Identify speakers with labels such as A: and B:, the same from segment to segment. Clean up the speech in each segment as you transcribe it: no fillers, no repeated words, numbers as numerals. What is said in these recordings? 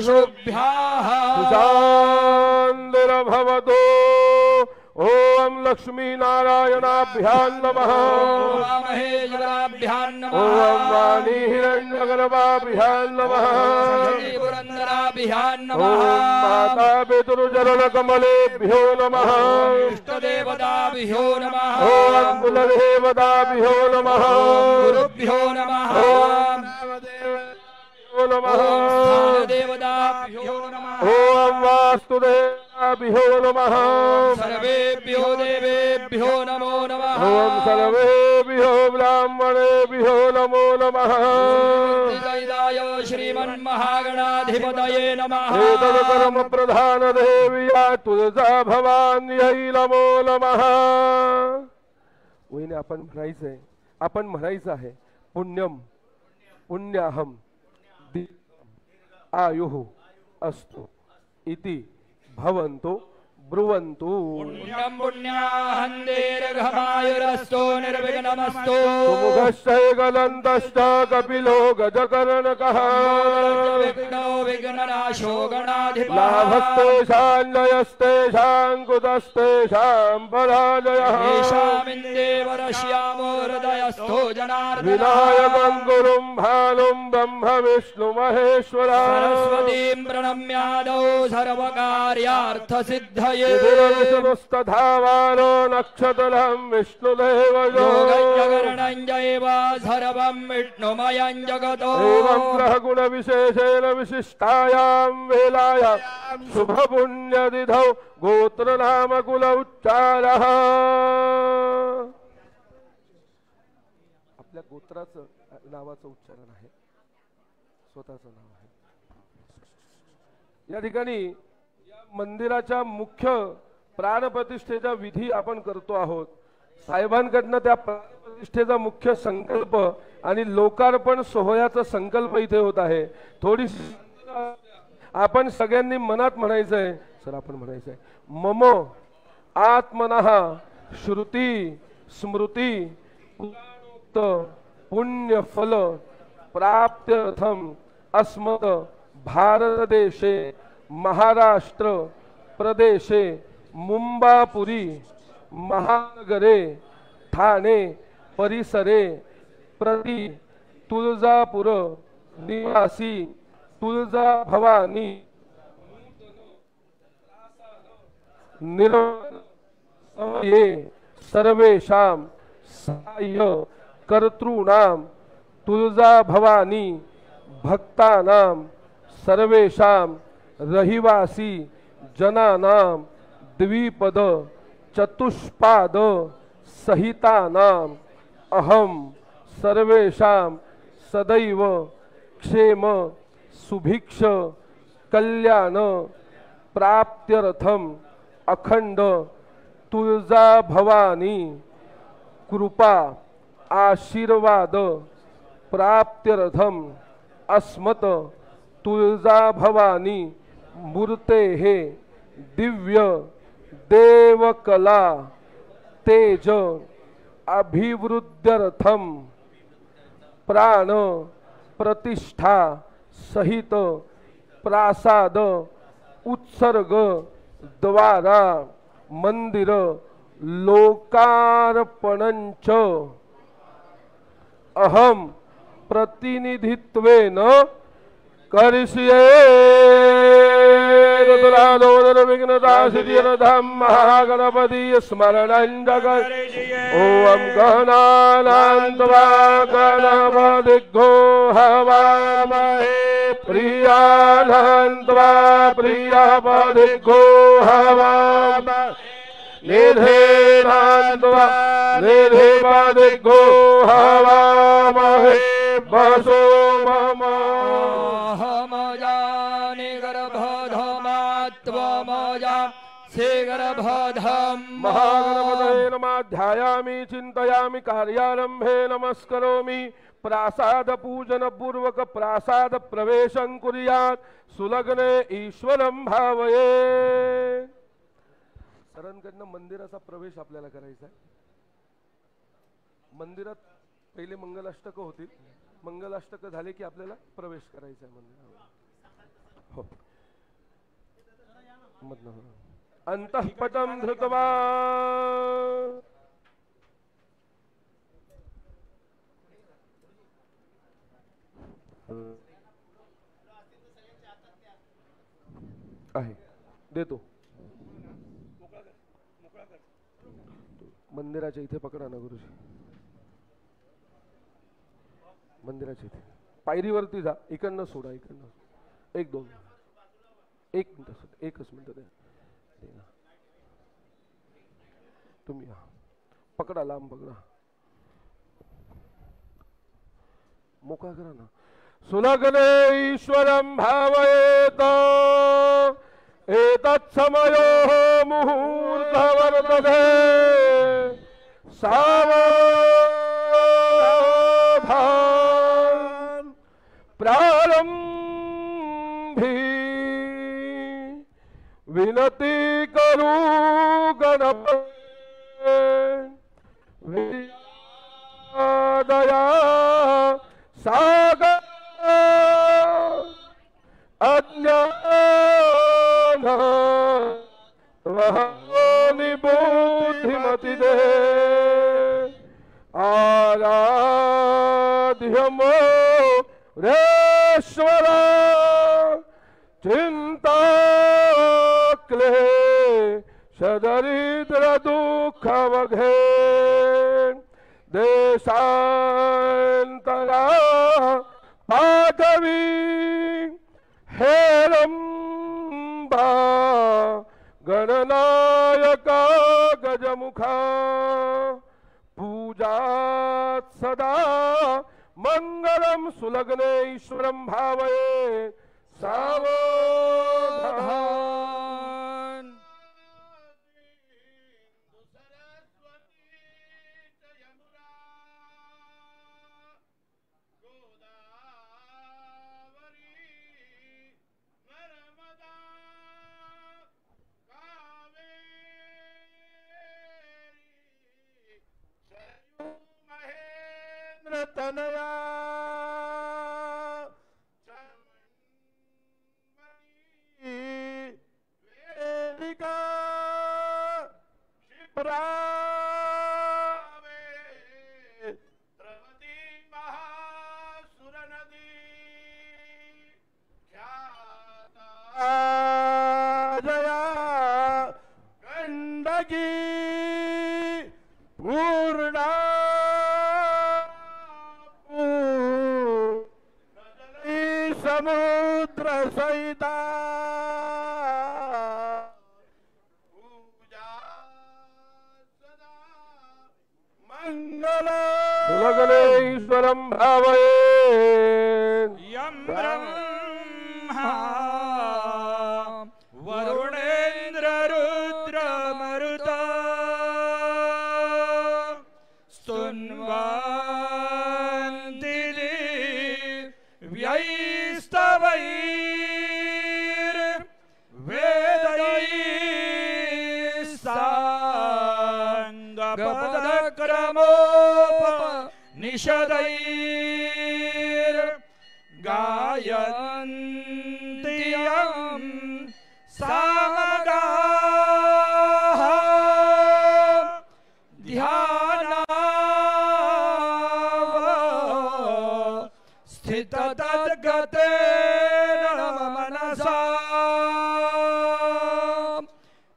A: शुभ्याः
B: सुशान्तिर्भवतु। ओम लक्ष्मी नारायणाभ्यां नमः।
A: ओम महेश्वराभ्यां नमः।
B: ओम वाणी हिरण्यगर्भाभ्यां नमः।
A: पुरंदराभ्यां नमः।
B: ओम माता पितृचरणकमलेभ्यो नमः।
A: इष्टदेवताभ्यो नमः।
B: ओम कुलदेवताभ्यो नमः।
A: गुरुभ्यो नमः।
B: नमः।
A: देवताभ्यो नमः।
B: ओम वास्तुदेवाभ्यो नमः।
A: सर्वेभ्यो देवेभ्यो नमो नमः।
B: ओम सर्वेभ्यो ब्राह्मणेभ्यो नमो नमः।
A: श्रीमन्महागणाधिपतये नमः।
B: कर्म प्रधान देविया तुळजा भवान्यै नमो नमः। वहिनी आपण म्हणायचं आहे पुण्यम पुण्याहम आयुः अस्तु इति भवन्तु ब्रुवन्तु।
A: पुण्यं पुण्याहं दीर्घमायुरस्तु निर्विघ्नमस्तु।
B: सुमुखश्चैकदन्तश्च कपिलो गजकर्णकः।
A: विघ्नो विघ्ननाशो गणाधिपः।
B: लाभस्तेषां जयस्तेषां कुतस्तेषां पराजयः।
A: येषामिन्देवरश्यामो हृदयस्थो जनार्दनः।
B: विनायकं गुरुं भानुं ब्रह्म विष्णु महेश्वरा।
A: सरस्वतीं प्रणम्यादौ सर्वकार्यार्थसिद्धये।
B: विष्णुस्तधावानो नक्षत्रं विष्णुदेवयो।
A: योगज्ञगणं जैव सर्वं विष्णुमयं जगतो।
B: एवं ग्रहगुणविशेषेण विशिष्टायां वेलायां शुभपुण्यतिथौ गोत्रनामकुल उच्चारः। आपल्या गोत्राचं नावाचं उच्चारण आहे, स्वतःचं नाव आहे। या ठिकाणी मंदिराच्या मुख्य प्राणप्रतिष्ठेचा विधी आपण करतो आहोत। साहेबांकडनं त्या प्राणप्रतिष्ठेचा मुख्य संकल्प आणि लोकार्पण सोहळ्याचा संकल्प इथे होत आहे। थोडी आपण सगळ्यांनी मनात म्हणायचं आहे, सर आपण म्हणायचं आहे, मम आत्मनः श्रुती स्मृती पुराणोक्त पुण्य फल प्राप्त्यर्थम अस्मत् भारत देशे महाराष्ट्र प्रदेशे मुंबापुरी महानगरे ठाणे परिसरे प्रति तुळजापुर निवासी तुळजा भवानी निर्मये सर्वेषां सहाय्य कर्तॄणां तुळजा भवानी भक्तानां सर्वेषां रहिवासी जनानां द्विपद चतुष्पाद सहितानां अहम सर्वेषां सदैव क्षेम सुभिक्ष कल्याण प्राप्त्यर्थम अखंड तुळजा भवानी कृपा आशीर्वाद प्राप्त्यर्थम अस्मत् तुळजा भवानी मूर्तेः दिव्य देवकला तेज अभिवृद्ध्यर्थम प्राण प्रतिष्ठा सहित प्रासाद उत्सर्ग द्वारा मंदिर लोकार्पणंच अहम प्रतिनिधित्वेन करिष्ये। विघ्नराशिरधम महागणपति स्मरणं जगत्। ओम गणानान्त्वा गणपतिग्गो हवामहे प्रियानान्त्वा प्रियपतिग्गो हवामहे निधेनान्त्वा निधिपतिग्गो हवामहे वसो मम। महागणपतये नमः। ध्यायामि चिन्तयामि कार्यारम्भे नमस्करोमि। प्रासाद पूजन पूर्वक प्रासाद प्रवेशं कुर्यात् सुलग्ने ईश्वरं भावये। सरांकडनं मंदिराचा प्रवेश आपल्याला करायचा आहे। मंदिरात पहिले मंगलाष्टक होतील, मंगलाष्टक झाले की आपल्याला प्रवेश करायचा आहे मंदिरात। हो मधनं अंतःपटं धृत्वा आहे देतो. मंदिराच्या इथे पकडा ना गुरुजी, मंदिराच्या इथे पायरीवरती जा, इकडनं सोडा, इकडनं 1-2 1 मिनिट, एकच मिनिट द्या. तुम्ही या, पकडा, लांब पकडा, मोकळा करा ना. सुलग्ने ईश्वरं भावयेत एतत्समयो मुहूर्त वर्तते सावधान प्रारंभी विनती करू गणपती दया सागर अज्ञान वहानि बुद्धिमति दे आराध्यमो रेश्वर चिंता क्लेश दरिद्र दुख वघे देशांतरा पाठवी हेरंबा गणनायका गजमुखा पूजात सदा मंगलम सुलग्ने ईश्वरं भावये सावधान. तनया वेदिका क्षिप्रावे द्रवती महासुर नदी ख्याता जया गंडकी पूर्णा समुद्र सहिता पूजा सदा मंगल सुलग्ने ईश्वरं भावये
A: यं ब्रह्मा वरुणेन्द्र रुद्र मरुता स्तुन्वन्ति निषदैर गायन्ति यं सामगाः स्थिततद्गतेन मनसा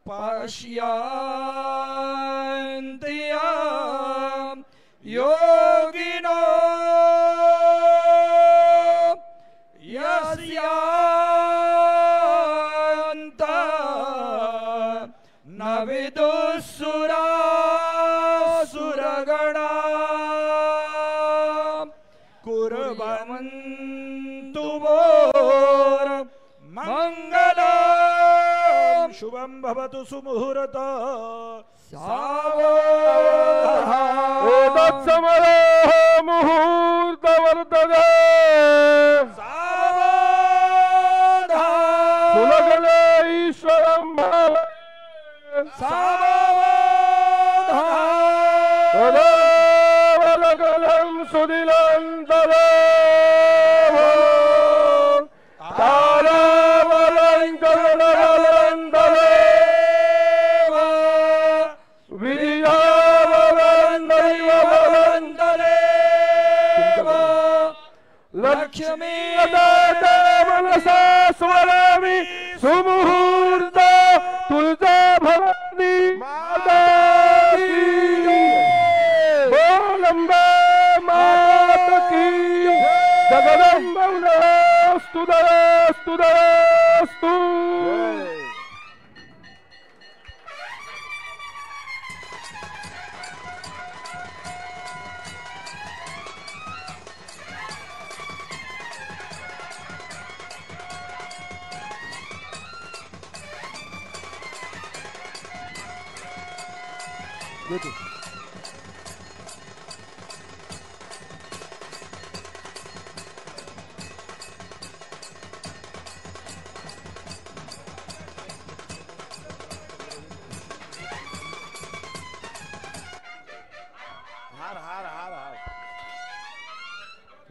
A: पश्यन्ति योगिनो यस्यान्त न विदुःसुरासुरगणा कुर्वन्तु मंगलम् शुभं भवतु सुमुहूर्त
B: तत्समयो मुहूर्त वर्तते सुलग्ने ईश्वरं भावये तदेवलग्नं सुदिनं तदेव तारा मनसा स्मरामि सुमुहूर्त तुळजा भवानी माता की बोलंबे मात की जगदंबस्तु दस्तु दस्तु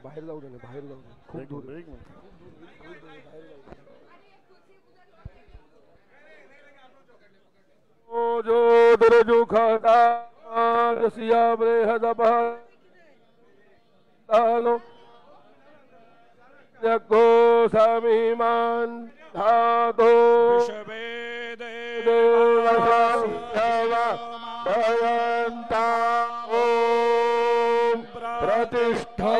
B: बाहेर जाऊ दे ना, बाहेर जाऊ दे, खूप दूर जो दुरजु खाता जसिया बृहद बहालो जगो समीमान धातो भयंता ओम प्रतिष्ठा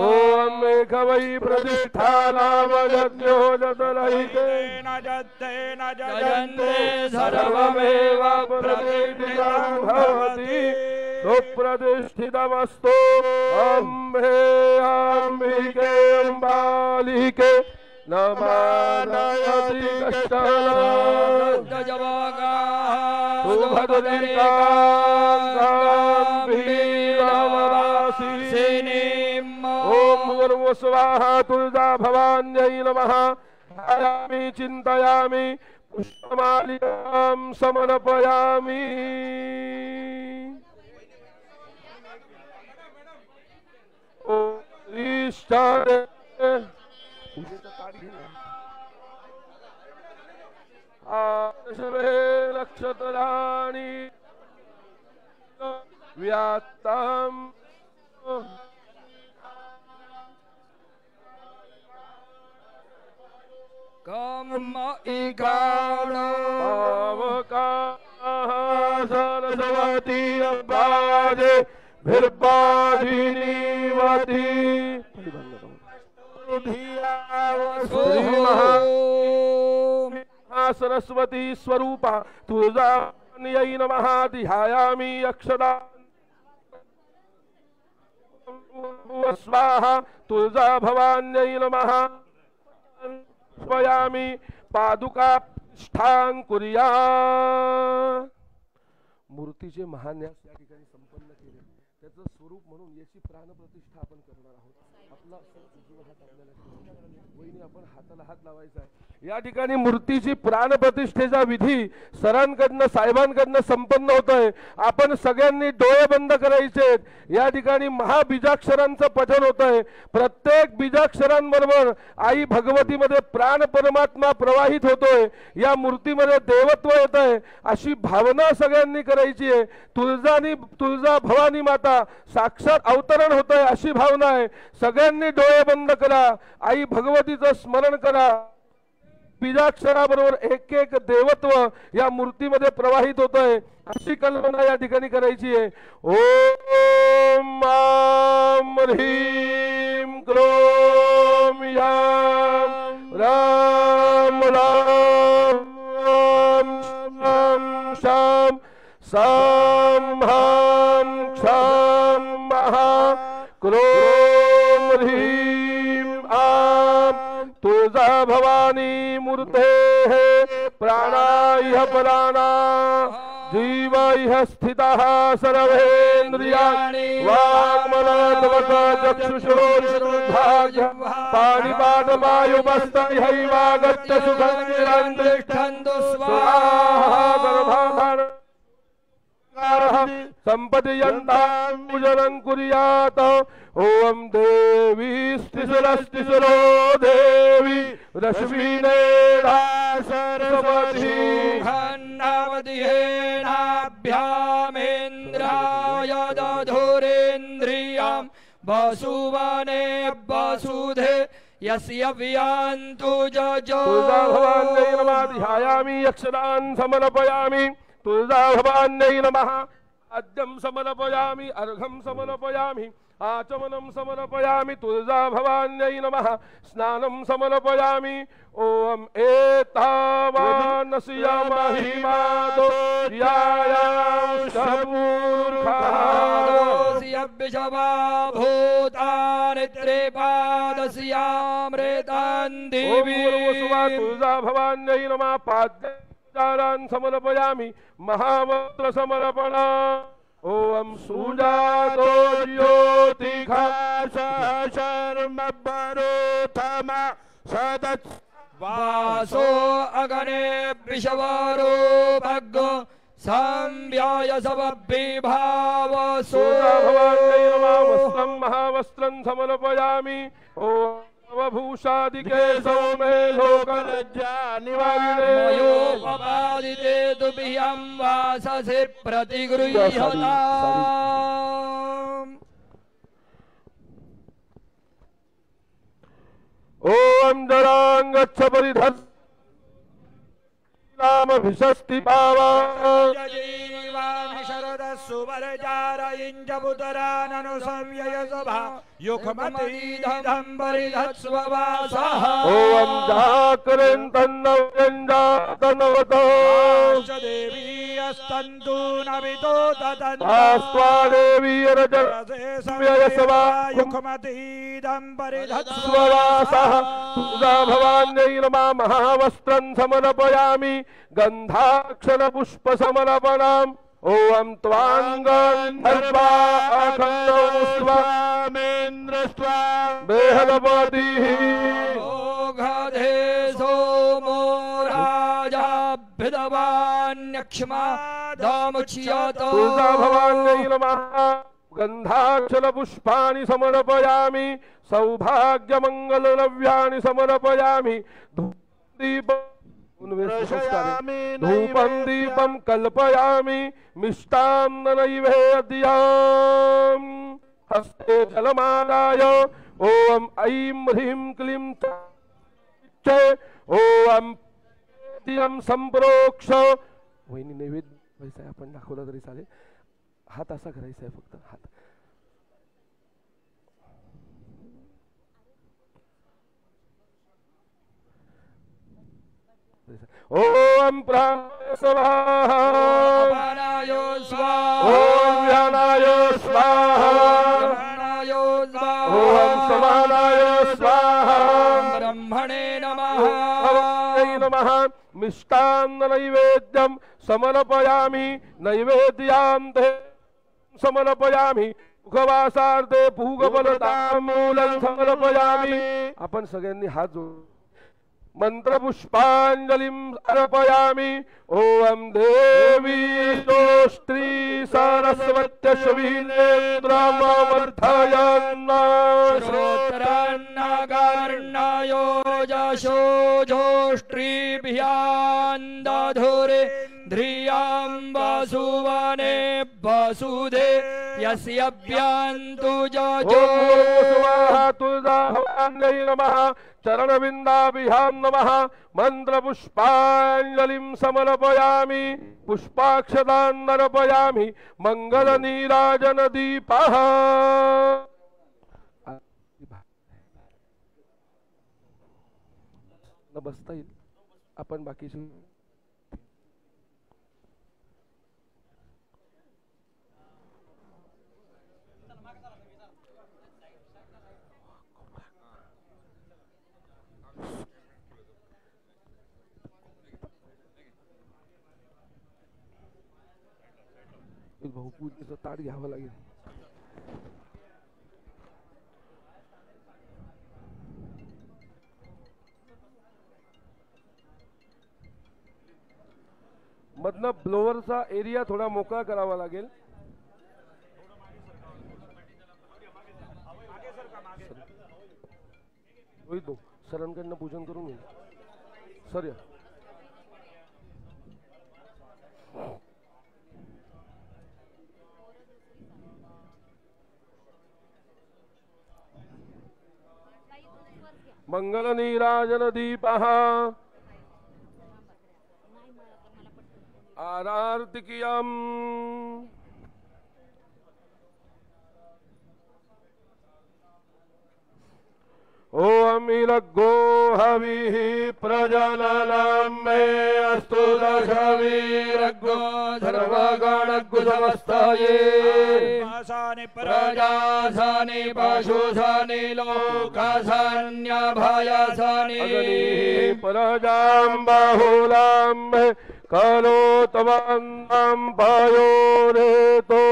B: ओम एकवै प्रतिष्ठा नाम यज्ञो जतलहिते
A: न जयन्ते
B: सर्वमेव प्रतिष्ठितं भवति सुप्रतिष्ठितमस्तु अम्बे अम्बिके अम्बालिके नमानयति ओम भूर्भुवः स्वाहा तुळजा भवान्यै नमः ध्यायामि चिन्तयामि पुष्पमालिकां समर्पयामि ईष्टाय नक्षत्राणि व्यात्तम्
A: कम इकाणवका
B: सरस्वती अब्बाजे भिर्बाधिनीवती सरस्वती स्वरूपा तुळजायै नमः ध्यायामि अक्षदा स्वाहा तुळजा भवान्यै नमः स्वयामि पादुका प्रतिष्ठां कुर्यात् मूर्तीचे महान्यास या ठिकाणी संपन्न केले त्याचं स्वरूप म्हणून याची प्राणप्रतिष्ठा आपण करणार आहोत आपला हात आपल्याला वहिनी आपण हाताला हात लावायचा आहे या ठिकाणी मूर्तीची प्राणप्रतिष्ठेचा विधी सरांकडनं साहेबांकडनं संपन्न होतोय आपण सगळ्यांनी डोळे बंद करायचे या ठिकाणी महाबीजाक्षरांचं पठन होतंय प्रत्येक बीजाक्षरांबरोबर आई भगवतीमध्ये प्राण परमात्मा प्रवाहित होतोय या मूर्तीमध्ये देवत्व येतंय अशी भावना सगळ्यांनी करायची आहे तुळजा भवानी माता साक्षात अवतरण होतंय अशी भावना आहे सगळ्यांनी डोळे बंद करा आई भगवतीचं स्मरण करा बीजाक्षराबरोबर एक एक देवत्व या मूर्तीमध्ये प्रवाहित होतंय अशी कल्पना या ठिकाणी करायची आहे ओम आम ह्रीम क्रोम याम राम राम शाम साम हाम क्षाम महा क्रोम ह्रीम आम तुळजा भवानी मूर्ते प्राणाय प्राणा जीव इह स्थितः सर्वेन्द्रियाणि वाङ्मनोरथचक्षुषोरुद्धाय पाणिपादमायुपस्थैहैवागत्य सुखं स्वाहा गर्भाधान संपदयन्तां पूजनं कुर्यात् ओम देवी स्तिसुरो देवी रश्मीनेडा सरस्वती
A: खन्नावधिहेनाभ्यामेन्द्राय दधुरेन्द्रियां वसुवने वसुधे यस्य वियान्तु जजो
B: तुळजा भवान्यै नमः ध्यायामि यक्षदान् समर्पयामि तुळजा भवान्यै नमः आद्यं समर्पयामि अर्घं समर्पयामि आचमनं समर्पयामि तुळजा भवान्यै नमः स्नानं समर्पयामि ओम एतावानस्य महिमादो यायाश्चमूर्खादोऽस्य
A: विषवा भूतानि त्रिपादस्यामृतान् देवी
B: तुळजा भवान्यै नमः पाद्याचारान् समर्पयामि महावस्त्र समर्पणा ओम सुजातो ज्योतिखा शर्म बरोथमा सदत्
A: वासो अगणे विषवरो भग्गो संव्याय सवभिभावसो
B: भवान्यै नमः वस्त्रं महावस्त्रं समर्पयामि ओम भूषादिके सौमे लोकलज्जा निवारिणे
A: मयोपपादिते तुभ्यं वाससि प्रतिगृह्यताम्
B: ओम जरांगच्छ परिधर नाम भिषस्ति पावा
C: जीवानि शरदः सुवरजारयिञ्जपुतराननु संव्यय सभा युखमतीधं परिधत्स्ववासः
B: ओम जाकरेन् तन्नव्यञ्जातनवतो
C: देवी अस्तन्तु नवितो
B: आस्त्वा देवी रजसवा
C: युखमतीधं परिधत्स्व
B: स्ववासः तुळजा भवान्यै नमः महावस्त्रं समर्पयामि गन्धाक्षर पुष्प समर्पणाम् ओम त्वांगन्धर्वा अखण्डो स्वामेन्द्र स्वा बेहदपतिः
A: ओघधे सोमो राजाभ्युदवान्यक्ष्मा दामुच्यतो
B: तुळजा भवान्यै नमः गन्धाक्षर पुष्पाणि समर्पयामि सौभाग्यमङ्गलद्रव्याणि समर्पयामि धूपं दीपं कल्पयामि मिष्टान्न नैवेद्यम् हस्ते जलमादाय ओम ऐं ह्रीं क्लीं च ओम दियं संप्रोक्ष वहिनी नैवेद्य व्हायचा आहे आपण दाखवला तरी चालेल हात असा करायचा आहे फक्त हात ओम प्राणाय स्वाहा ओम व्यानाय स्वाहा ओम समानाय स्वाहा
A: ब्रह्मणे नमः
B: नमः मिष्टान्न नैवेद्यं समर्पयामि नैवेद्यान्ते समर्पयामि मुखवासार्थे पूगबलताम्बूलं समर्पयामि आपण सगळ्यांनी हात जोडू मंत्रपुष्पांजलिं अर्पयामि ओम देवी स्तोत्री सरस्वत्यश्वीनेन्द्रमवर्धयन्ना
A: श्रोत्रान्नागार्णायो जशो जोष्ट्रीभ्यान्दधुरे ध्रियां वसुवने वसुधे यस्यभ्यान्तु जजो
B: स्वाहा तुळजा भवान्यै नमः चरणविन्दाभ्यां नमः मन्त्रपुष्पाञ्जलिं समर्पयामि पुष्पाक्षतान् अर्पयामि मङ्गलनीराजनदीपः न बसता येईल आपण बाकीचे भाऊ पूजेचं ताट घ्यावं लागेल मधनं ब्लोअरचा एरिया थोडा मोकळा करावा लागेल सरांकडनं पूजन करून घेईल सर या मंगल नीराजन दीपः आरार्तिकियम् ओम इलग्गो हविः प्रजननं मे अस्तु दशवीरग्गो सर्वगणगुसमस्तये
C: आसानि
A: प्रजासानि पशुसानि लोकासान्यभयसानि
B: अग्निः प्रजां बाहुलां मे करोतवन्तं पयोरेतो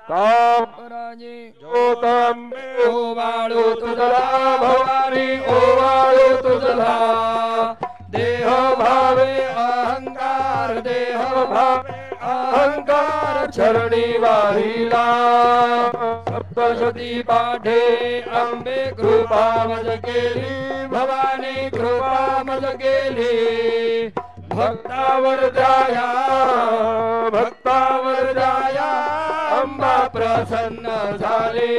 A: कापराजे
B: ज्योतं
A: ओवाळो तुझला भवानी ओवाळो तुझला देह भावे अहंकार देह भावे अहंकार चरणी वाहिला सप्तशती पाठे अंबे कृपा मज केली भवानी कृपा मज केली भक्तावर जाया भक्तावर जाया अंबा प्रसन्न झाले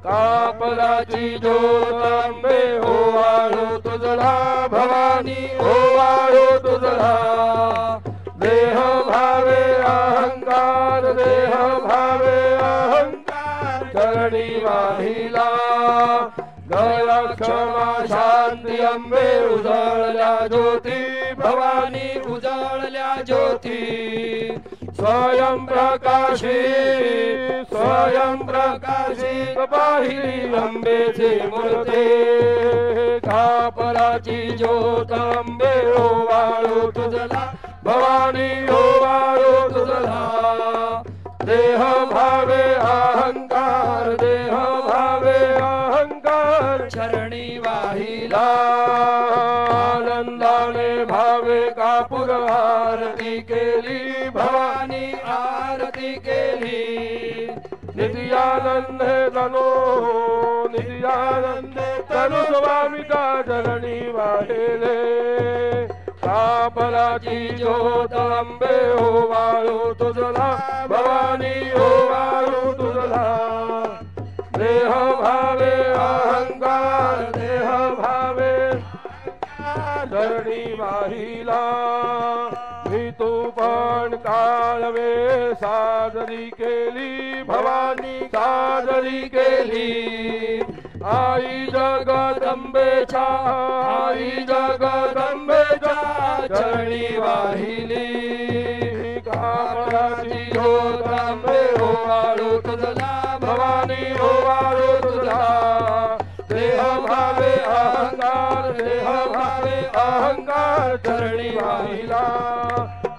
A: कापराची ज्योत अंबे ओवाळो तुझला भवानी ओवाळो तुझला देह भावे अहंकार देह भावे अहंकार चरणी वाहिला गया क्षमा शांती अंबे उजळल्या ज्योती भवानी उजळल्या ज्योती स्वयं प्रकाशी पाहिली अंबेची मूर्ती कापराची ज्योत अंबे ओवाळो तुझला भवानी ओवाळो तुझला देह भावे अहंकार देह भावे अहंकार चरणी वाहिला आनंदाने भावे कापूर आरती केली भवानी आरती केली नित्यानंद तनु स्वामिका चरणी वाहिले कापराची ज्योत अंबे ओवाळो तुझला भवानी ओवाळो तुझला देह भावे अहंकार देह भावे चरणी वाहिला मी तू पण काळवे साजरी केली भवानी साजरी केली आई जगदंबेच्या चरणी वाहिली कापराची ज्योत अंबे ओवाळो तुझला भवानी ओवाळो तुझला देह भावे अहंकार चरणी वाहिला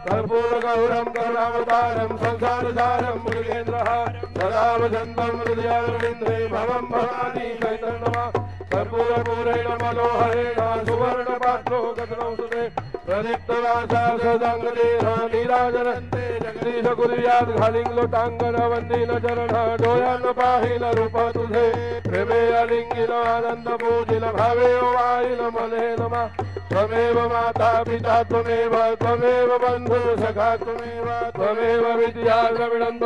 A: कर्पूर गौरम करुणावतारम संसारसारम मृगेन्द्रहारं सदा वसन्तं हृदयारविन्दे भवं भवानी चैतन्यमा कर्पूर पूरेण मनोहरेण सुवर्णपात्रो गतनौसुते प्रदीप्तवासा सदांगदेह नीराजनन्ते जगदीश कुर्यात् घालिंग लोटांगण वंदीन चरण डोळ्यान पाहिन रूप तुझे प्रेमे अलिंगिन आनंद पूजिन भावे वाहिन मने नमा त्वमेव माता पिता त्वमेव बंधु सखा त्वमेव विद्या द्रविणं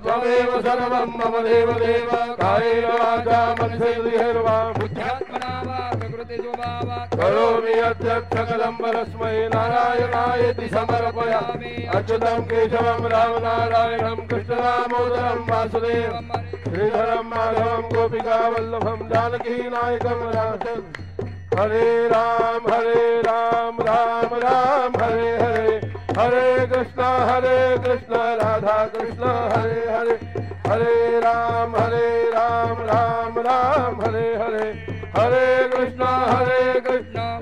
A: त्वमेव सर्वं मम देव देव कायेन वाचा मनसेन्द्रियैर्वा बुद्ध्यात्मना वा प्रकृतिजो वा करोमि अद्यत् सकलं परस्मै नारायणायेति समर्पयामि अच्युतं केशवं रामनारायणं कृष्णदामोदरं वासुदेवं श्रीधरं माधवं गोपिकावल्लभं जानकीनायकं रामचन्द्रं हरे राम राम राम हरे हरे हरे कृष्ण राधा कृष्ण हरे हरे हरे राम राम हरे हरे हरे कृष्ण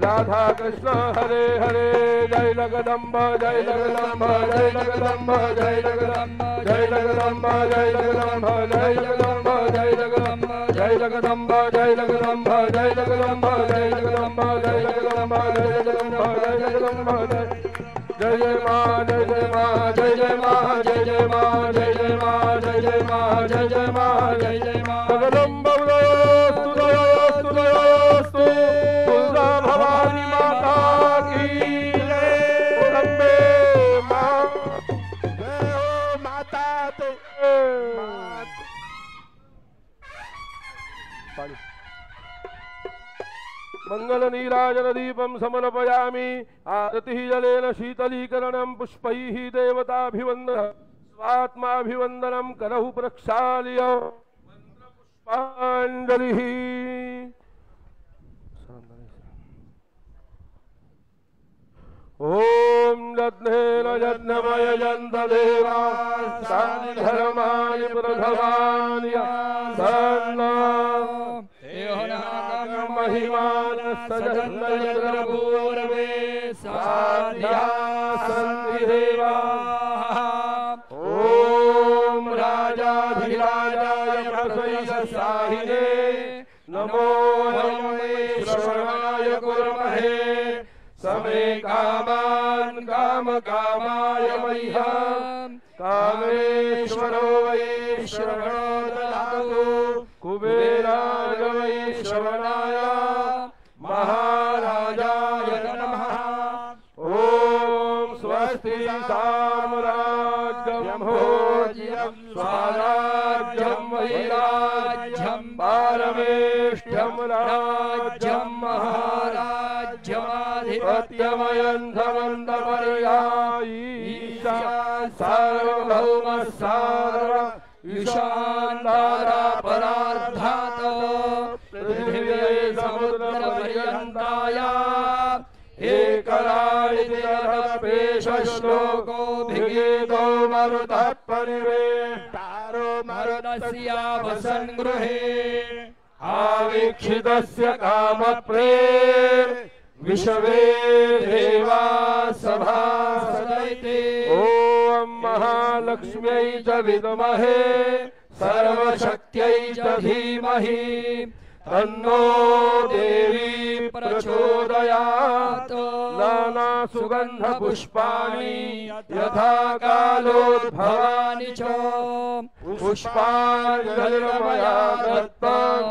A: राधा कृष्ण हरे हरे जय जगदम्ब जय जगदम्ब जय जगदम्ब जय जगदम्ब जय जगदम्ब जय जगदम्ब जय जगदम्ब जय जगदम्ब जय जगदम्ब जय जगदम्ब जय जगदम्ब जय जगदम्ब जय जगदम्ब जय जगदम्ब जय जगदम्ब जय जय मां जय जय मां जय जय मां जय जय मां जय जय मां जय जय मां जय जय मां जय जय मां जगदम्ब स्तुतयोस्तु तुलजा भवानी माता की जय अम्बे मां जय हो माता ते पानी
B: मंगलनीराजन दीपं समर्पयामि आरतिः जलेन शीतलीकरणं पुष्पैः देवताभिवन्दनं स्वात्माभिवन्दनं करौ प्रक्षाल्य मंत्रपुष्पाञ्जलिः। ओम यज्ञेन यज्ञमयजन्त देवा तानि धर्माणि प्रथमानि सन्ना
C: महिमानस्तजन्मयद्रपूर्वे साध्या सन्ति देवाः।
B: ओम राजाधिराजाय प्रसयसाहिने नमो वै श्रवणाय कुर्महे समे कामान् कामकामाय मह्यं कामेश्वरो वै श्रवणो ददातु कुबेराय वै श्रवणाय महाराजाय नमः। ओम स्वस्ति साम्राज्यं भोज्यं स्वराज्यं वैराज्यं पारमेष्ठ्यं राज्यं महाराज्यमाधिपत्यमयं समन्तपर्यायीशा सार्वभौम सार्व ईशानदारा परार्धात् पृथिव्यै समुद्रपर्यन्ताया एकराळितिरपेश श्लोको भिगीतो मरुतः परिवेष्टारो मरुतस्यावसन् गृहे आवीक्षितस्य कामप्रेर विश्वे देवा सभासदैते। ओम महालक्ष्म्यै च विद्महे सर्वशक्त्यै च धीमहि तन्नो देवी प्रचोदयात्। नाना सुगंध पुष्पाणि यथा कालोद्भवानि च पुष्पाञ्जलिर्मया दत्तं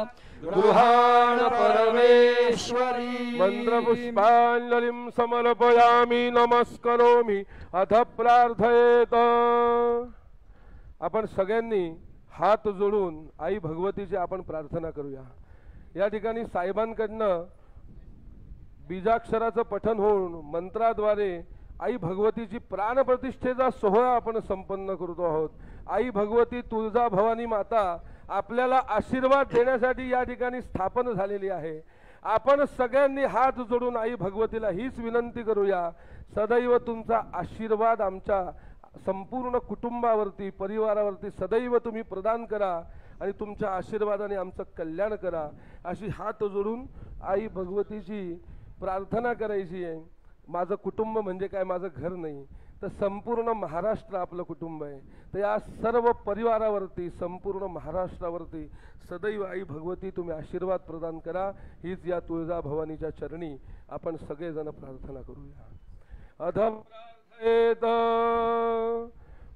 B: गृहाण परमेश्वरी। मंत्र पुष्पांजलिं समर्पयामि नमस्करोमि अथ प्रार्थयेत। आपण सगळ्यांनी हात जोडून आई भगवतीची आपण प्रार्थना करूया। या ठिकाणी साहेबांकडनं बीजाक्षराचं पठन होऊन मंत्राद्वारे आई भगवतीची प्राणप्रतिष्ठेचा सोहळा आपण संपन्न करतो आहोत। आई भगवती तुळजा भवानी माता आपल्याला आशीर्वाद देण्यासाठी या ठिकाणी स्थापन झालेली आहे। आपण सगळ्यांनी हात जोडून आई भगवतीला हीच विनंती करूया, सदैव तुमचा आशीर्वाद आमच्या संपूर्ण कुटुंबावरती परिवारावरती सदैव तुम्ही प्रदान करा आणि तुमच्या आशीर्वादाने आमचं कल्याण करा, अशी हात जोडून आई भगवतीची प्रार्थना करायची आहे। माझं कुटुंब म्हणजे काय, माझं घर नाही तर संपूर्ण महाराष्ट्र आपलं कुटुंब आहे। तर या सर्व परिवारावरती संपूर्ण महाराष्ट्रावरती सदैव आई भगवती तुम्ही आशीर्वाद प्रदान करा, हीच या तुळजा भवानीच्या चरणी आपण सगळेजण प्रार्थना करूया। अधम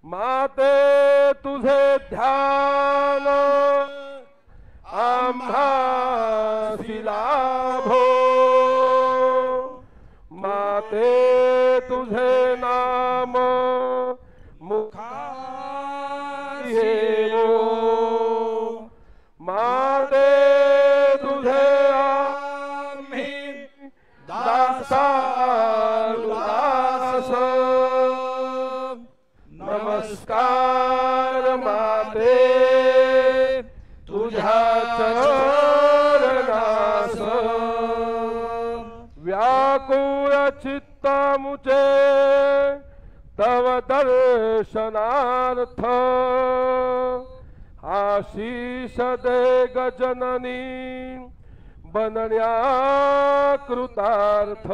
B: माते तुझे ध्यान आम्हासी लाभो, माते तुझे नाम मुखारी हेरो, माते तुझे आम्ही दासानुदास। नमस्कार माते तुझ्या चरणास, व्याकुळ चित्त मुचे तव दर्शनार्थ, आशीष दे गजननी बनण्या कृतार्थ।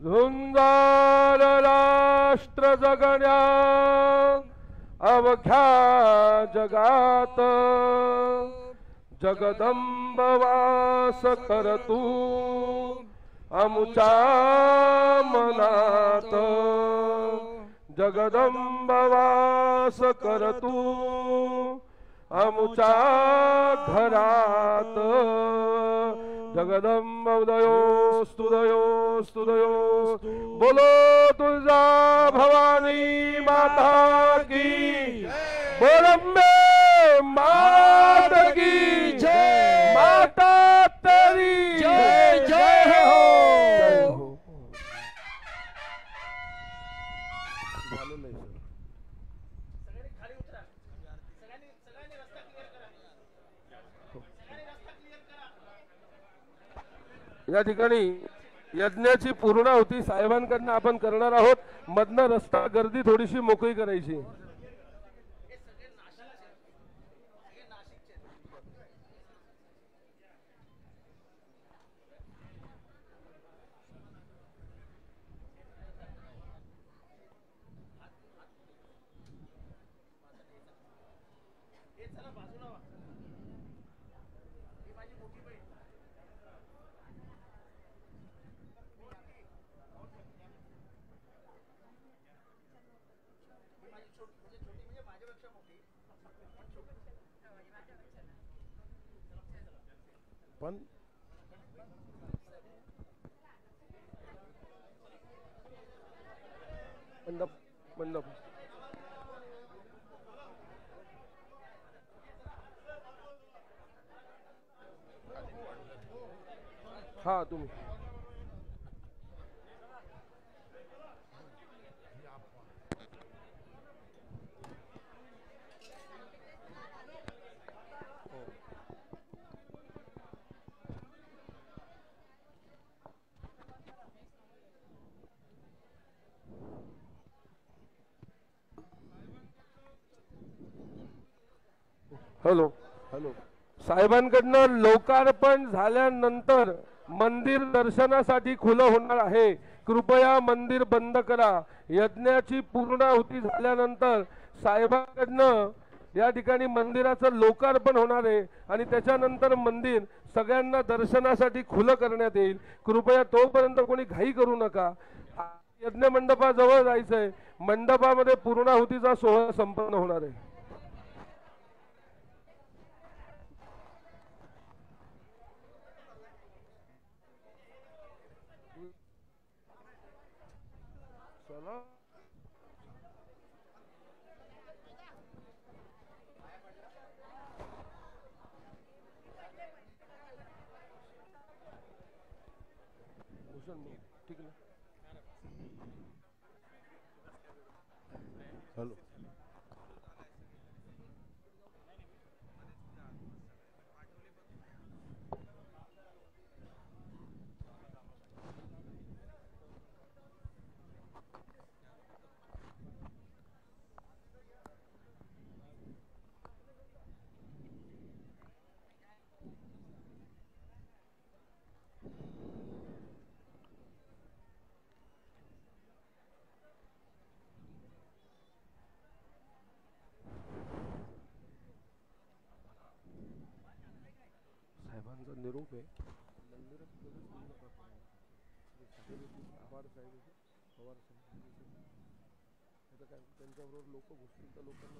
B: झुंजार राष्ट्र जगण्या अवघ्या जगात, जगदंब वास कर तू अमुचा मनात, जगदंब वास कर तू अमुचा घरात। जगदंब उदयो स्तुदयो बोलो तुळजा भवानी माता की, बोलंबे माता की जय। माता तेरी या ठिकाणी यज्ञाची पूर्णाहुती साहेबांकडनं आपण करणार आहोत. मधनं रस्ता गर्दी थोडीशी मोकळी करायची. पण मंडप मंडप हा तुम्ही हॅलो हॅलो. साहेबांकडनं लोकार्पण झाल्यानंतर मंदिर दर्शनासाठी खुलं होणार आहे. कृपया मंदिर बंद करा. यज्ञाची पूर्णाहुती झाल्यानंतर साहेबांकडनं या ठिकाणी मंदिराचं लोकार्पण होणार आहे आणि त्याच्यानंतर मंदिर सगळ्यांना दर्शनासाठी खुलं करण्यात येईल. कृपया तोपर्यंत कोणी घाई करू नका. यज्ञ मंडपाजवळ जायचंय. मंडपामध्ये पूर्णाहुतीचा सोहळा संपन्न होणार आहे. चला भूषण ठीक ना. हॅलो. साहेबांचा निरोप आहे. मंदिरात प्रवेश करू नका. आभार साहेब पवार साहेब आता काय त्यांच्याबरोबर लोक घुसतील तर लोकांना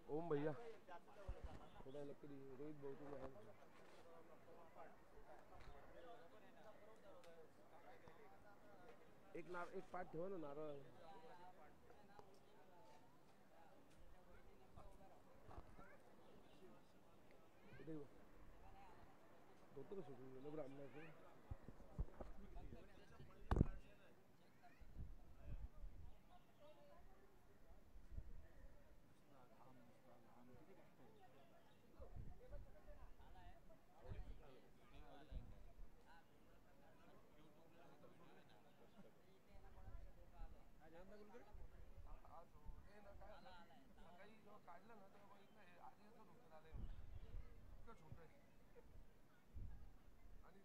B: ओम भैया थोड़ा लकड़ी रोहित बहुत एक पाठ ठेवा ना नारळ. धोतर सोडून गेलं ब्राह्मणाचं.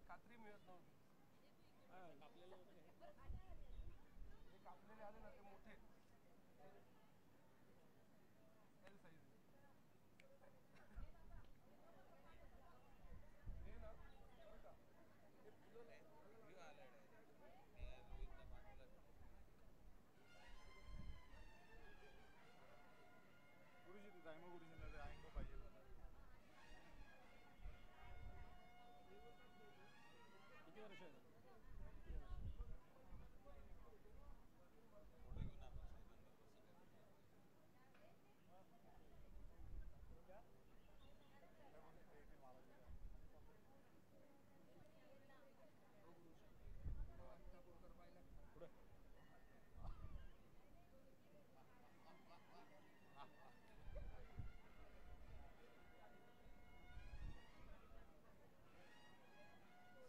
B: कात्री मिळत नव्हती. कापलेले आले ना ते मोठे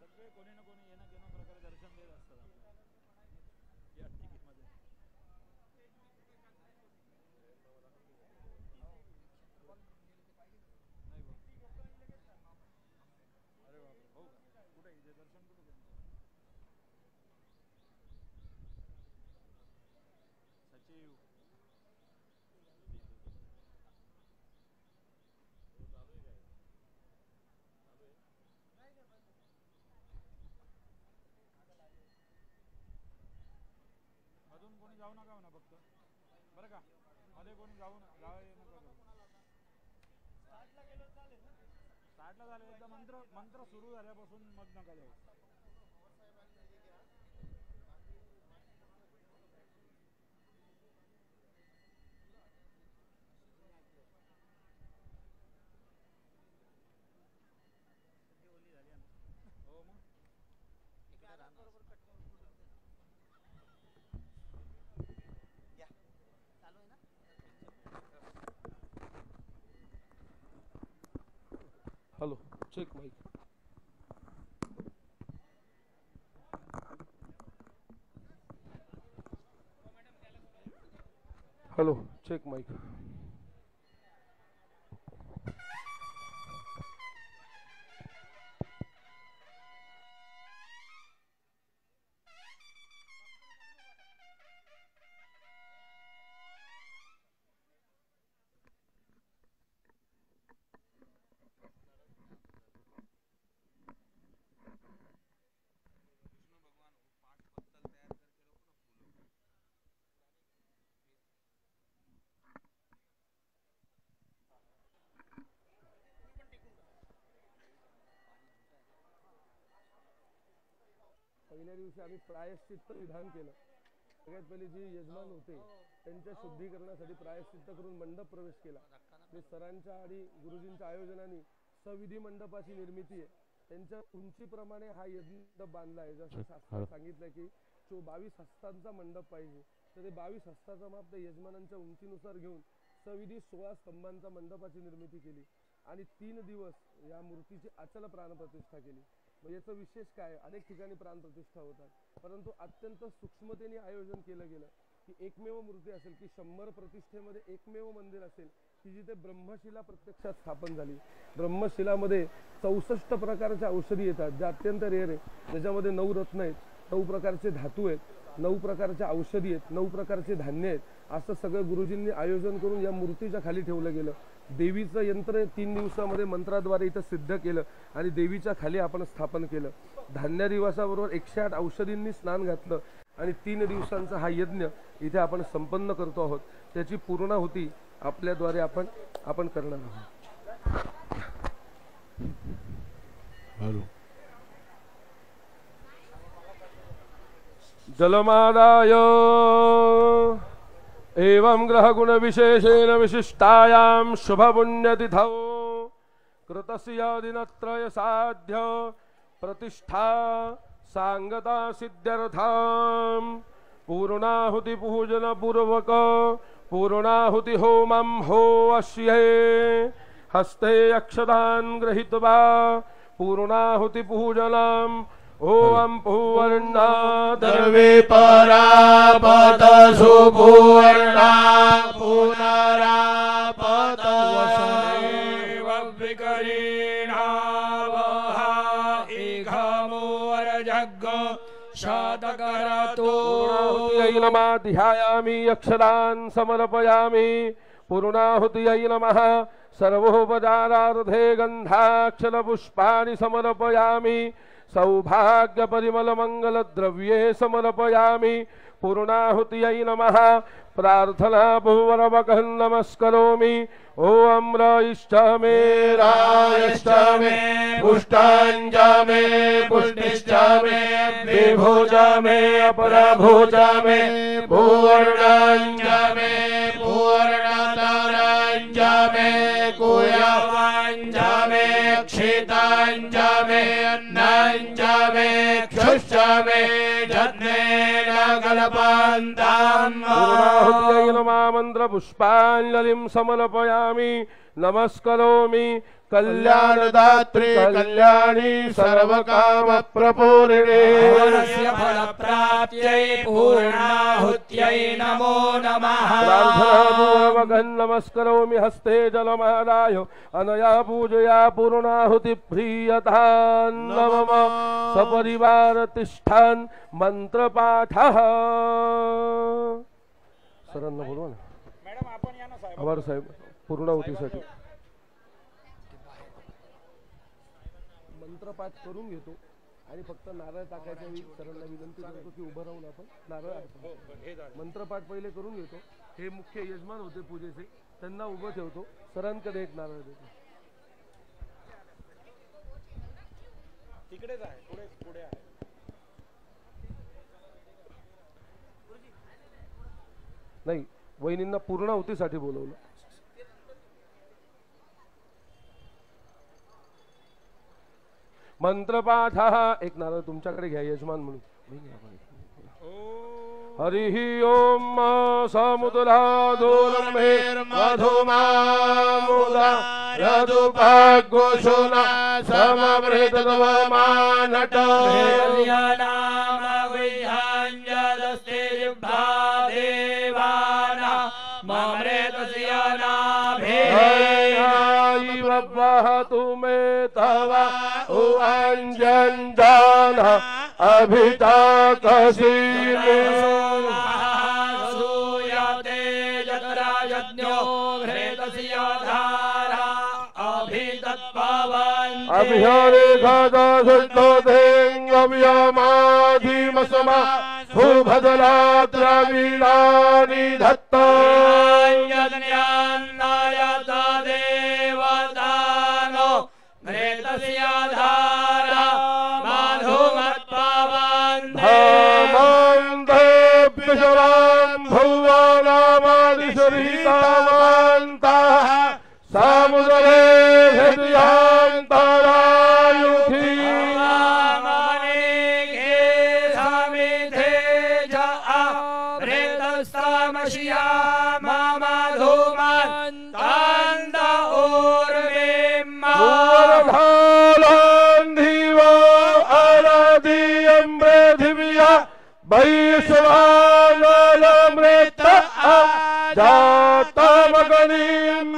C: सगळे कोणी ना कोणी येणं केव्हा प्रकारे दर्शन देत असतात आपल्याला या तिकीटमध्ये. अरे बापरे, हो का? कुठे इथे दर्शन कुठे केलं? सचिव मधून कोणी जाऊ नका म्हणा फक्त, बरं का? मध्ये कोणी जाऊ नका करू. स्टार्टला झालं एकदा मंत्र सुरू झाल्यापासून मग नका जाऊ. हो मग
B: hello, check mic. Hello, check mic. पहिल्या दिवशी आम्ही प्रायश्चित्त विधान केलं. सगळ्यात पहिले जे यजमान होते त्यांच्या शुद्धीकरणासाठी प्रायश्चित्त करून मंडप प्रवेश केला. ते सरांच्या आणि गुरुजींच्या आयोजनाने सविधी मंडपाची निर्मिती आहे. त्यांच्या उंचीप्रमाणे हा यज्ञ बांधला आहे. जसं शास्त्रात सांगितलं की 22 हस्तांचा मंडप पाहिजे, तर ते 22 हस्ताचा माप त्या यजमानांच्या उंचीनुसार घेऊन सविधी 16 स्तंभांचा मंडपाची निर्मिती केली आणि 3 दिवस या मूर्तीची अचल प्राणप्रतिष्ठा केली. याचं विशेष काय, अनेक ठिकाणी प्राणप्रतिष्ठा होतात, परंतु अत्यंत सूक्ष्मतेने आयोजन केलं गेलं की एकमेव मूर्ती असेल की 100 प्रतिष्ठेमध्ये एकमेव मंदिर असेल की जिथे ब्रह्मशिला प्रत्यक्षात स्थापन झाली. ब्रह्मशिलामध्ये 64 प्रकारच्या औषधी येतात, ज्या अत्यंत रेअर आहे. त्याच्यामध्ये 9 रत्न आहेत, 9 प्रकारचे धातू आहेत, 9 प्रकारच्या औषधी आहेत, 9 प्रकारचे धान्य आहेत. असं सगळं गुरुजींनी आयोजन करून या मूर्तीच्या खाली ठेवलं गेलं. देवीचं यंत्र 3 दिवसामध्ये मंत्राद्वारे इथं सिद्ध केलं आणि देवीच्या खाली आपण स्थापन केलं. धान्य दिवसाबरोबर 108 औषधींनी स्नान घातलं आणि 3 दिवसांचा हा यज्ञ इथे आपण संपन्न करतो आहोत. त्याची पूर्णाहुती आपल्याद्वारे आपण करणार आहोत. जलमादाय एवं ग्रहगुण विशेषेण विशिष्टायां शुभपुण्यतिथौ कृतस्य दिनत्रय साध्य प्रतिष्ठा सांगता सिद्ध्यर्थं पूर्णाहुति पूजन पूर्वक पूर्णाहुति होमं हो अश्ये हस्ते अक्षतान् गृहीत्वा पूर्णाहुति पूजनम् ओम पूर्णा
A: दर्वे परापत सुपूर्णा पुनरापत
C: वसनेव विकरीणावहा इघमोरजग्ग शतकरतो
B: ध्यायामि अक्षरान् समर्पयामि पूर्णाहुत्यै नमः सर्वोपचारार्थे गन्धाक्षरपुष्पाणि समर्पयामि सौभाग्य परिमल मंगल द्रव्ये समर्पयामि पूर्णाहुत्यै नमः प्रार्थना भुवरवकं नमस्करोमि ओम रायश्च मे
A: रायश्च मे पुष्टाञ्च मे पुष्टिश्च मे विभुज मे अपरभुज मे पूर्णाञ्च मे पूर्णतराञ्च मे कुयवाञ्च मे
D: क्षिताञ्च मे अन्नाञ्च मे क्षुश्च मे जज्ञेन कल्पन्ताम्
B: पूर्णाहुत्यै नमः मन्त्रपुष्पाञ्जलिं समर्पयामि नमस्करोमि कल्याणदात्री कल्याणी सर्वकामप्रपूरिणे
D: हवनस्य फलप्राप्त्यै पूर्णाहुत्यै नमो नमः
B: प्रार्थनापूर्वकं नमस्करोमि हस्ते जलमादाय अनया पूजया पूर्णाहुतिप्रीयतां नमः सपरिवार तिष्ठान् मंत्रपाठः सरांना बोलवा ना
C: मॅडम आपण या ना साहेब.
B: आभार साहेब पूर्णाहुतीसाठी मंत्रपाठ करून घेतो आणि फक्त नारळ टाकायच्या वेळी सरांना विनंती करतो की उभं राहून आपण नारळ अर्पण करू. मंत्रपाठ पहिले करून घेतो. हे मुख्य यजमान होते पूजेचे, त्यांना उभं ठेवतो, सरांकडे एक नारळ देतो.
C: तिकडेच आहे, पुढे आहे.
B: नाही, वहिनींना पूर्णाहुतीसाठी बोलवलं. मंत्रपाठः एक नारळ तुमच्याकडे घ्या यजमान म्हणून. हरिः ओम समुद्रादोर्मेर्मधुमामुदा यदुपागोषुना समवृतदवमानट तुम्हें तवा उअंजन जाना अभिता कसीमे
D: सूयते जतराजज्ञो घृतस्य धारा अभितत्पवन
B: अभिहरे खदा सुतो देंगव्यमाधिमसमा सुभद्रा द्रविणानि धत्ता
D: यज्ञान्नायत देवदानो घृतस्य धारा माधुमत्पवन
B: धामन्देभ्यशरां भुवनामादिशरीतावन्तः समुद्रे हृदयान्तरायुधि वैश्वानरमृत जातमगणीं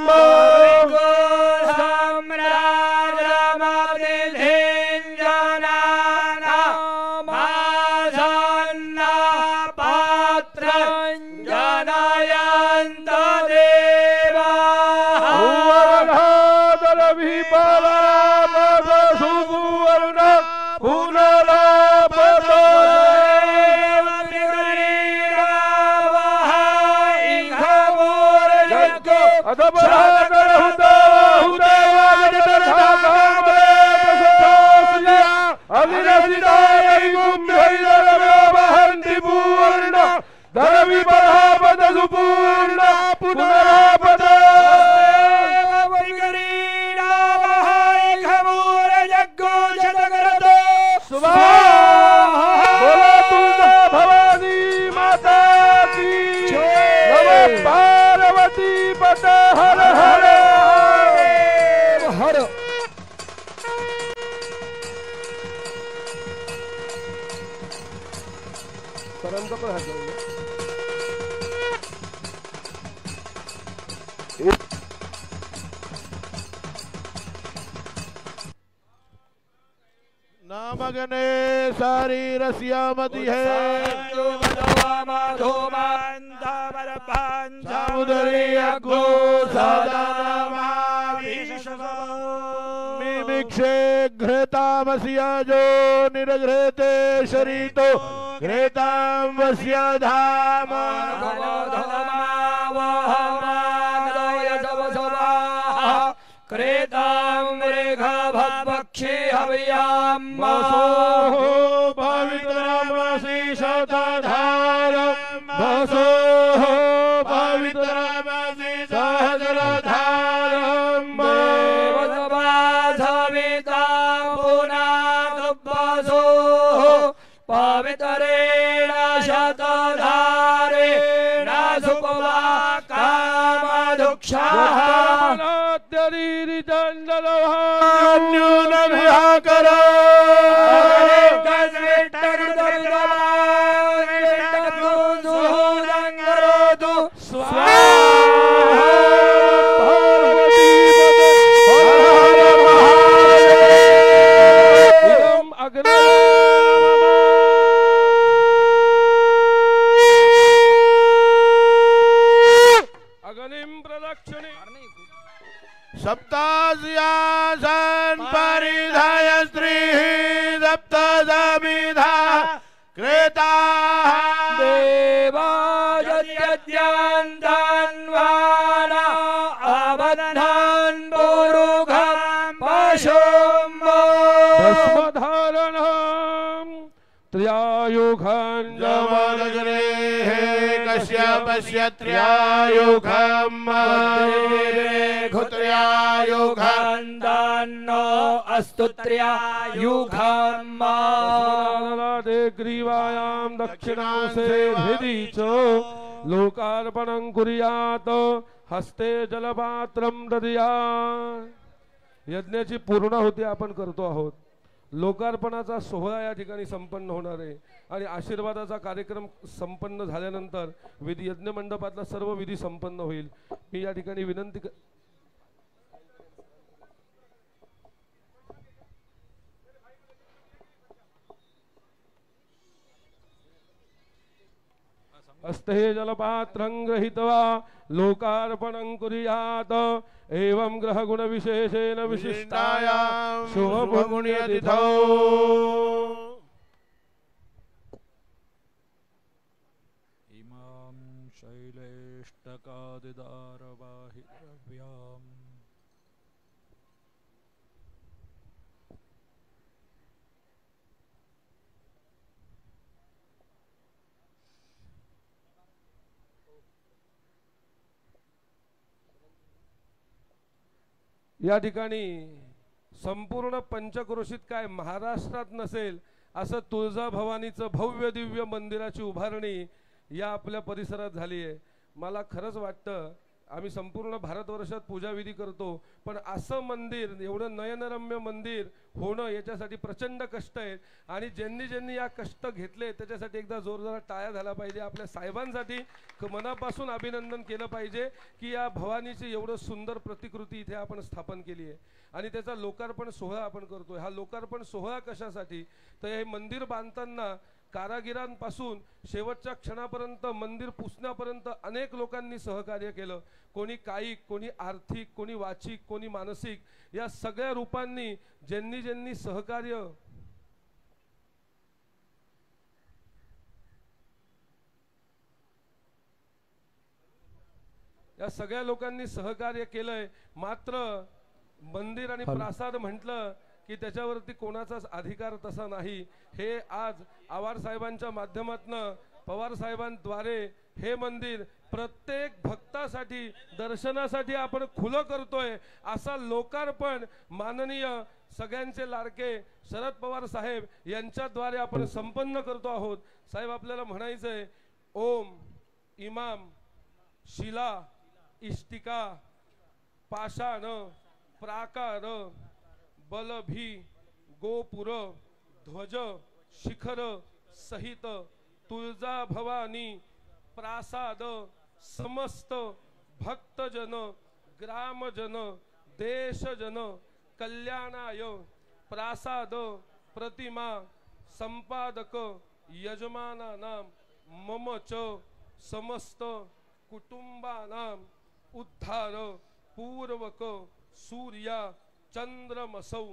B: नामगने सारी रसियामती है मिमिक्षे घृतामस्या जो निरघृते शरीतो घृतामस्य धाम
D: क्रेतामृगभक्षे हव्याम
B: पवित्रमसि शतधारं भसो पवित्रमसि सहस्रधारं
D: देवसभाधा सविता पुनादुपसो पवित्रेण शतधारेण सुपवा कामदुक्षाः
A: सप्तास्यासन परिधाय स्त्रीः सप्तसमिधा क्रेताः
D: देवायत्यन्तान्वाना अबध्नान् पुरुषं पशुं
B: भस्मधारणं त्र्यायुघं
A: जमदग्रेः कश्यपस्य त्र्यायुघं घुत्र्यायुघं
D: दान्नो अस्तु त्र्यायुघं
B: ग्रीवायां दक्षिणांशे हृदि च लोकार्पणं कुर्यात् हस्ते जलपात्रं दद्यात्. यज्ञाची पूर्णाहुती आपण करतो आहोत. लोकार्पणाचा सोहळा या ठिकाणी संपन्न होणार आहे आणि आशीर्वादाचा कार्यक्रम संपन्न झाल्यानंतर विधी यज्ञ मंडपातला सर्व विधी संपन्न होईल. मी या ठिकाणी विनंती हस्ते जलपात्रं गृहीत्वा लोकार्पणं कुर्यात्. एवं ग्रहगुण विशेषेण विशिष्टायां शुभपुण्यतिथौ
C: इमां शैलेष्टकादिदारवाहिद्रव्याम्
B: या ठिकाणी संपूर्ण पंचक्रोशीत काय महाराष्ट्रात नसेल असं तुळजाभवानीचं भव्य दिव्य मंदिराची उभारणी या आपल्या परिसरात झाली आहे. मला खरंच वाटतं आम्ही संपूर्ण भारतवर्षात पूजाविधी करतो पण असं मंदिर एवढं नयनरम्य मंदिर होणं याच्यासाठी प्रचंड कष्ट आहेत आणि ज्यांनी ज्यांनी या कष्ट घेतले त्याच्यासाठी एकदा जोरदार टाळ्या झाला पाहिजे. आपल्या साहेबांसाठी मनापासून अभिनंदन केलं पाहिजे की या भवानीची एवढं सुंदर प्रतिकृती इथे आपण स्थापन केली आहे आणि त्याचा लोकार्पण सोहळा आपण करतोय. हा लोकार्पण सोहळा कशासाठी तर हे मंदिर बांधताना कारागिरांपासून शेवटच्या क्षणापर्यंत मंदिर पुसण्यापर्यंत अनेक लोकांनी सहकार्य केलं. कोणी कायिक, कोणी आर्थिक, कोणी वाचिक, कोणी मानसिक, या सगळ्या रूपांनी ज्यांनी ज्यांनी सहकार्य या सगळ्या लोकांनी सहकार्य केलंय. मात्र मंदिर आणि प्रासाद म्हटलं की त्याच्यावरती कोणाचाच अधिकार तसा नाही. हे आज आवार साहेबांच्या माध्यमातून पवार साहेबांद्वारे हे मंदिर प्रत्येक भक्तासाठी दर्शनासाठी आपण खुलं करतोय. असा लोकार्पण माननीय सगळ्यांचे लाडके शरद पवार साहेब यांच्याद्वारे आपण संपन्न करतो आहोत. साहेब आपल्याला म्हणायचंय ओम इमाम शिला इष्टिका पाषाण प्राकार बलभी गोपुर ध्वज शिखर सहित तुळजा भवानी प्रासाद समस्त भक्तजन ग्रामजन देशजन कल्याणाय प्रासाद प्रतिमा संपादक यजमानानां मम च समस्त कुटुंबानां उद्धार पूर्वक सूर्या चंद्रमसौ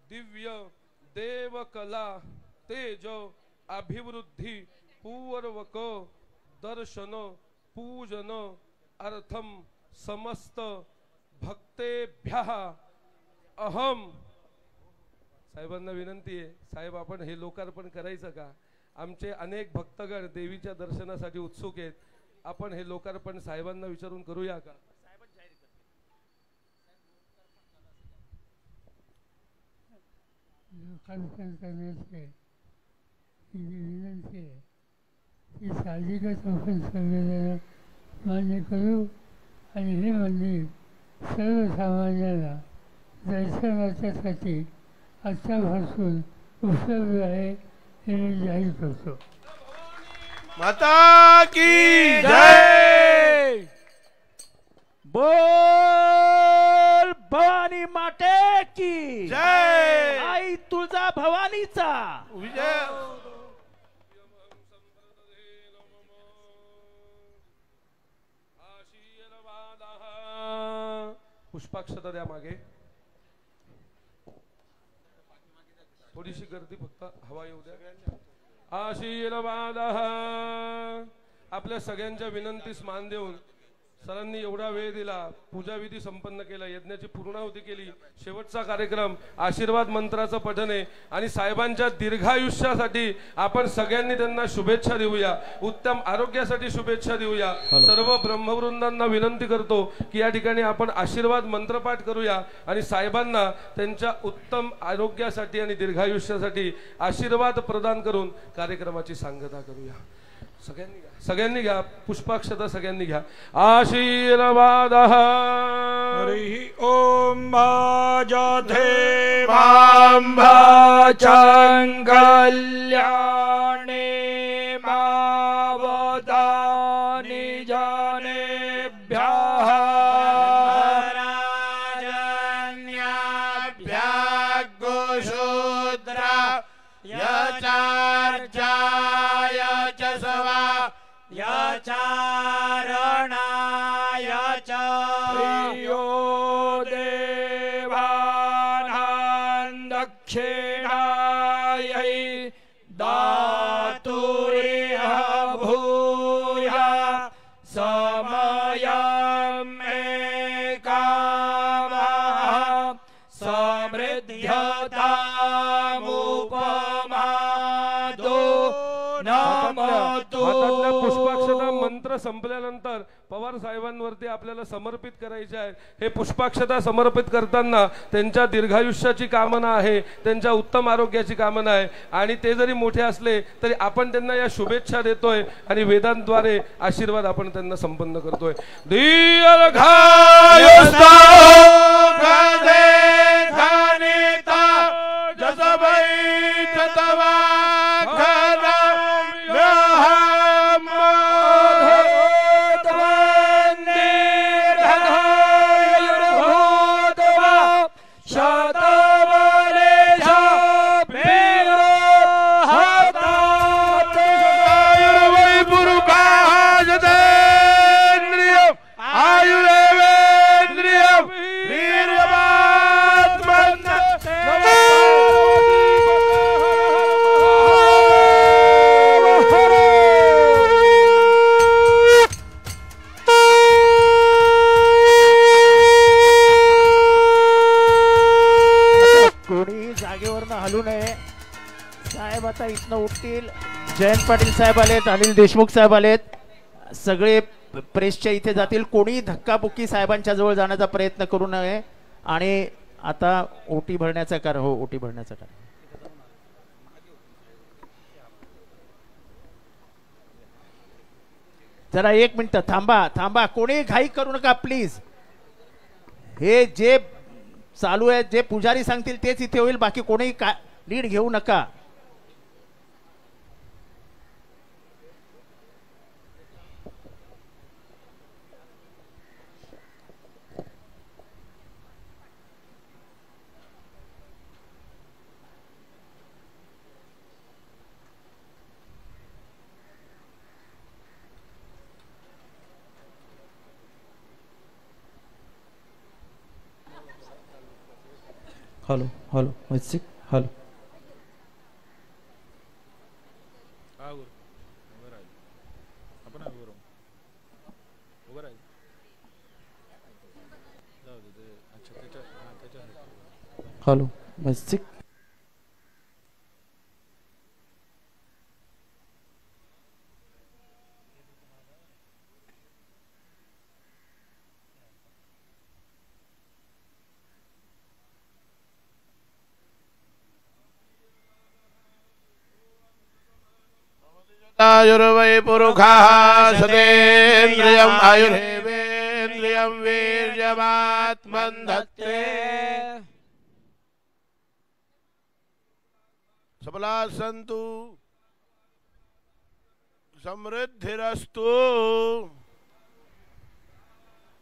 B: दिव्य देवकला तेज अभिवृद्धि पूर्वक दर्शन पूजन अर्थम समस्त भक्तेभ्यः अहम. साहेबांना विनंती आहे साहेब आपण हे लोकार्पण करायचं का. आमचे अनेक भक्तगण देवीच्या दर्शनासाठी उत्सुक आहेत. आपण हे लोकार्पण साहेबांना विचारून करूया का.
E: रूपांतर करण्याची ही जी विनंती आहे ती साहजिकच आपण सगळेजण मान्य करू आणि हे मंदिर सर्वसामान्यांना दर्शनाच्यासाठी आजच्यापासून उपलब्ध आहे हे मी जाहीर करतो.
A: माता की जय.
F: बोल भवानी माते की
A: जय.
F: आई तुळजा भवानीचा
A: विजय.
B: पुष्पाक्षता द्या मागे. थोडीशी गर्दी फक्त हवा येऊ द्या. आशीर्वादः. आपल्या सगळ्यांच्या विनंतीस मान देऊन सरांनी एवढा वेळ दिला, पूजाविधी संपन्न केला, यज्ञाची पूर्णाहुती केली. शेवटचा कार्यक्रम आशीर्वाद मंत्राचं पठण आहे आणि साहेबांच्या दीर्घायुष्यासाठी आपण सगळ्यांनी त्यांना शुभेच्छा देऊया, उत्तम आरोग्यासाठी शुभेच्छा देऊया. सर्व ब्रह्मवृंदांना विनंती करतो की या ठिकाणी आपण आशीर्वाद मंत्रपाठ करूया आणि साहेबांना त्यांच्या उत्तम आरोग्यासाठी आणि दीर्घायुष्यासाठी आशीर्वाद प्रदान करून कार्यक्रमाची सांगता करूया. सगळ्यांनी घ्या पुष्पाक्षता, सगळ्यांनी घ्या. आशीर्वाद.
D: हरि ओम भाजते कल्याणे मावदानि जनेभ्यः
F: राजन्याभ्यः गोशूद्रा यचार्जाय च सवा यचारणाय च
D: प्रियो देवानां दक्षिणायै दातुरिह भूया समयमेकामः समृद्ध्यतामुपमादो नमतु.
B: पुष्पाक्षता मंत्र संपल्यानंतर पवार साहेबांवरती आपल्याला समर्पित करायचे आहे. हे पुष्पाक्षता समर्पित करताना त्यांच्या दीर्घायुष्याची कामना आहे, त्यांच्या उत्तम आरोग्याची कामना आहे आणि ते जरी मोठे असले तरी आपण त्यांना या शुभेच्छा देतोय आणि वेदांद्वारे आशीर्वाद आपण त्यांना संपन्न करतोय.
F: साहेब आता इथनं उठतील. जयंत पाटील साहेब आलेत, अनिल देशमुख साहेब आलेत, सगळे प्रेसच्या इथे जातील. कोणी धक्काबुक्की साहेबांच्या जवळ जाण्याचा प्रयत्न करू नये. आणि आता ओटी भरण्याचा कार्य. हो, ओटी भरण्याचा कार्य. जरा एक मिनिट थांबा, कोणी घाई करू नका प्लीज. हे जे चालू आहे, जे पुजारी सांगतील तेच इथे होईल, बाकी कोणी लीड घेऊ नका.
G: हॅलो हॅलो मैसिक हॅलो. हॅलो मैसिक.
A: आयुर्वै पुरुषः सतेन्द्रियम् आयुर्वेन्द्रियं वीर्यमात्मन् धत्ते सबला सन्तु समृद्धिरस्तु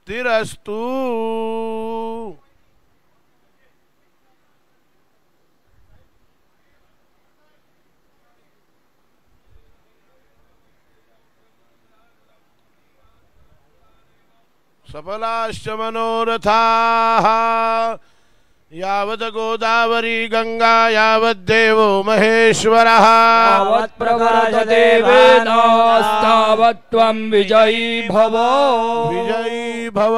A: तिरस्तु सफलाश्च मनोरथाः यावत् गोदावरी गंगा यावद्देवो महेश्वरः
D: यावत् प्रवर्तते वेदास्तावत् त्वं विजयी भव
A: विजयी भव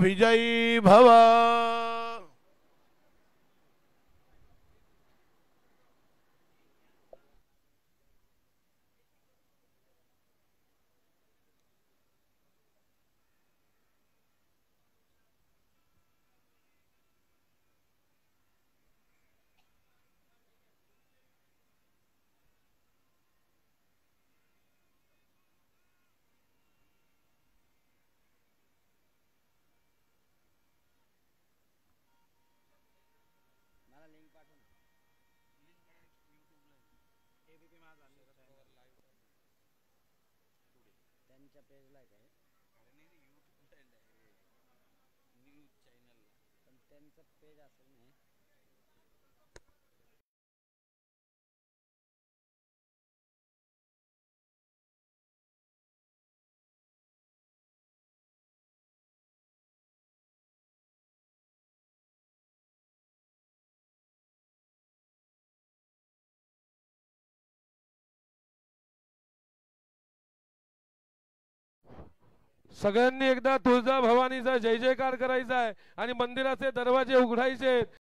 A: विजयी भव।
B: सगळ्यांनी एकदा तुळजा भवानीचा जय जयकार करायचा आहे आणि मंदिराचे दरवाजे उघडायचे।